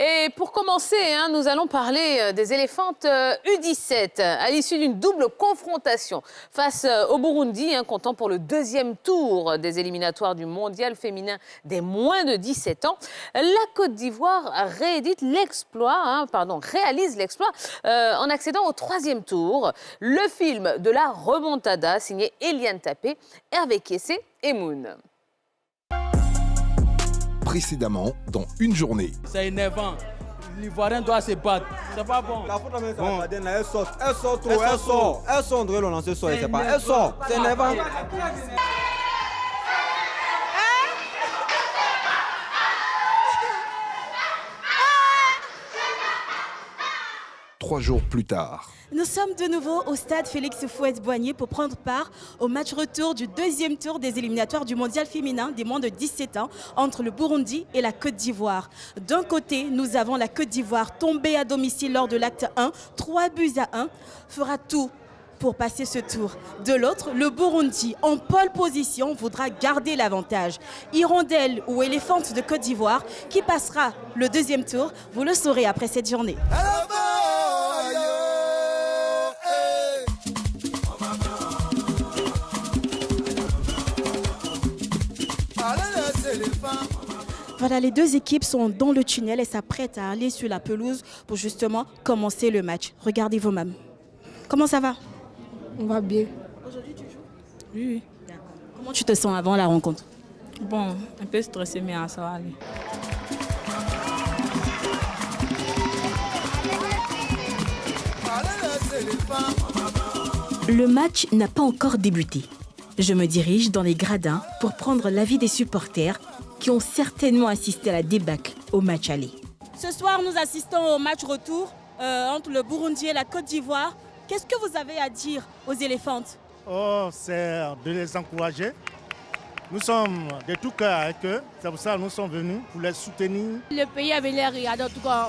Et pour commencer, nous allons parler des éléphantes U17 à l'issue d'une double confrontation face au Burundi, comptant pour le deuxième tour des éliminatoires du mondial féminin des moins de 17 ans. La Côte d'Ivoire réalise l'exploit en accédant au troisième tour. Le film de la remontada signé Eliane Tapé, Hervé Kessé et Moon. Précédemment, dans une journée. C'est énervant. L'Ivoirien doit se battre. C'est pas bon. La faute de la elle sort. Elle sort trop, elle sort. Elle sort, on devrait le lancer sur, c'est pas. Elle sort. C'est énervant. 3 jours plus tard. Nous sommes de nouveau au stade Félix Houphouët-Boigny pour prendre part au match retour du deuxième tour des éliminatoires du mondial féminin des moins de 17 ans entre le Burundi et la Côte d'Ivoire. D'un côté, nous avons la Côte d'Ivoire tombée à domicile lors de l'acte 1, 3-1, fera tout pour passer ce tour. De l'autre, le Burundi, en pole position, voudra garder l'avantage. Hirondelle ou éléphante de Côte d'Ivoire, qui passera le deuxième tour, vous le saurez après cette journée. Voilà, les deux équipes sont dans le tunnel et s'apprêtent à aller sur la pelouse pour justement commencer le match. Regardez vos mamans. Comment ça va? On va bien. Aujourd'hui, tu joues? Oui. Comment tu te sens avant la rencontre? Bon, un peu stressé, mais ça va aller. Le match n'a pas encore débuté. Je me dirige dans les gradins pour prendre l'avis des supporters qui ont certainement assisté à la débâcle au match aller. Ce soir, nous assistons au match retour entre le Burundi et la Côte d'Ivoire. Qu'est-ce que vous avez à dire aux éléphantes? C'est de les encourager. Nous sommes de tout cœur avec eux. C'est pour ça que nous sommes venus pour les soutenir. Le pays avait l'air regarder. En tout cas,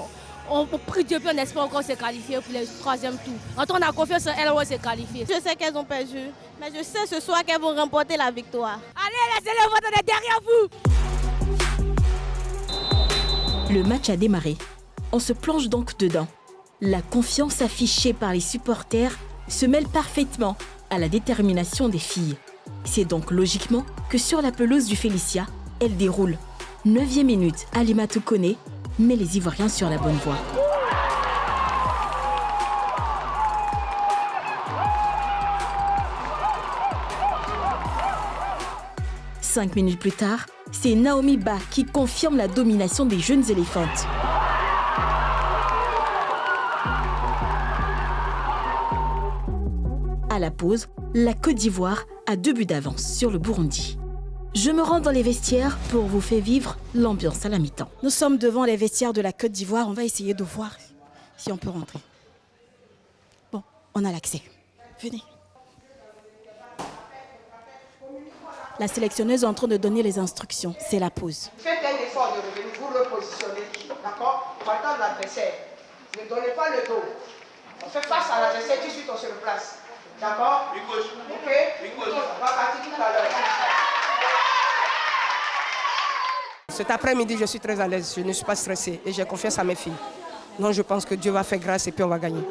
on prie Dieu, puis on espère encore se qualifier pour le troisième tour. Quand on a confiance en elles, on va se qualifier. Je sais qu'elles ont perdu, mais je sais ce soir qu'elles vont remporter la victoire. Allez, les élèves, on est derrière vous. Le match a démarré. On se plonge donc dedans. La confiance affichée par les supporters se mêle parfaitement à la détermination des filles. C'est donc logiquement que sur la pelouse du Félicia, elle déroule. 9e minute, Alimatou Koné met les Ivoiriens sur la bonne voie. Cinq minutes plus tard, c'est Naomi Ba qui confirme la domination des jeunes éléphantes. À la pause, la Côte d'Ivoire a 2 buts d'avance sur le Burundi. Je me rends dans les vestiaires pour vous faire vivre l'ambiance à la mi-temps. Nous sommes devant les vestiaires de la Côte d'Ivoire. On va essayer de voir si on peut rentrer. Bon, on a l'accès. Venez. La sélectionneuse est en train de donner les instructions. C'est la pause. Faites un effort de revenir, vous repositionnez, d'accord? Partant de l'adversaire. Ne donnez pas le dos. On fait face à l'adversaire, tout de suite on se replace. D'accord? Ok? On va partir tout à l'heure. Cet après-midi, je suis très à l'aise, je ne suis pas stressée et j'ai confiance à mes filles. Donc je pense que Dieu va faire grâce et puis on va gagner.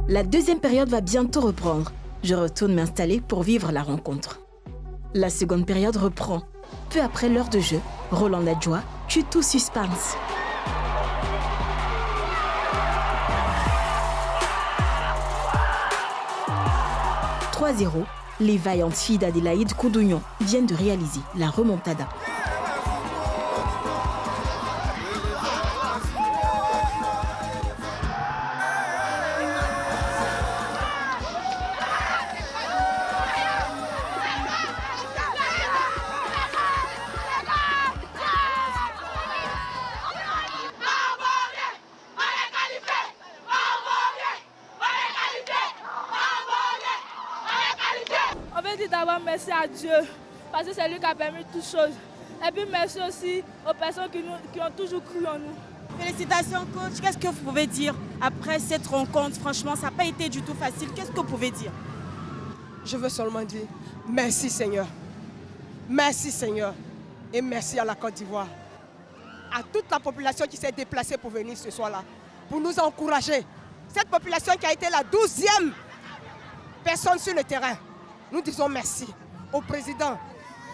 La deuxième période va bientôt reprendre. Je retourne m'installer pour vivre la rencontre. La seconde période reprend. Peu après l'heure de jeu, Roland Adjoa tue tout suspense. « 3-0, les vaillantes filles d'Adélaïde Koudouignon viennent de réaliser la remontada. D'abord, merci à Dieu, parce que c'est lui qui a permis toutes choses. Et puis merci aussi aux personnes qui ont toujours cru en nous. Félicitations coach, qu'est-ce que vous pouvez dire après cette rencontre? Franchement, ça n'a pas été du tout facile. Qu'est-ce que vous pouvez dire? Je veux seulement dire merci Seigneur. Merci Seigneur. Et merci à la Côte d'Ivoire. à toute la population qui s'est déplacée pour venir ce soir-là, pour nous encourager. Cette population qui a été la 12e personne sur le terrain. Nous disons merci au président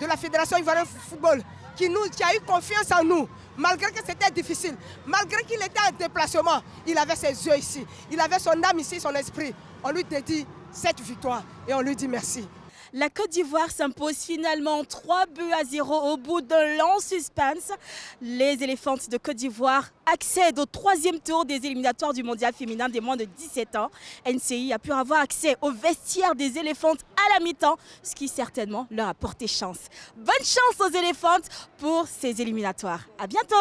de la Fédération ivoirienne de football qui a eu confiance en nous, malgré que c'était difficile, malgré qu'il était en déplacement, il avait ses yeux ici, il avait son âme ici, son esprit. On lui dédie cette victoire et on lui dit merci. La Côte d'Ivoire s'impose finalement 3-0 au bout d'un long suspense. Les éléphantes de Côte d'Ivoire accèdent au 3e tour des éliminatoires du mondial féminin des moins de 17 ans. NCI a pu avoir accès au vestiaire des éléphantes à la mi-temps, ce qui certainement leur a porté chance. Bonne chance aux éléphantes pour ces éliminatoires. À bientôt.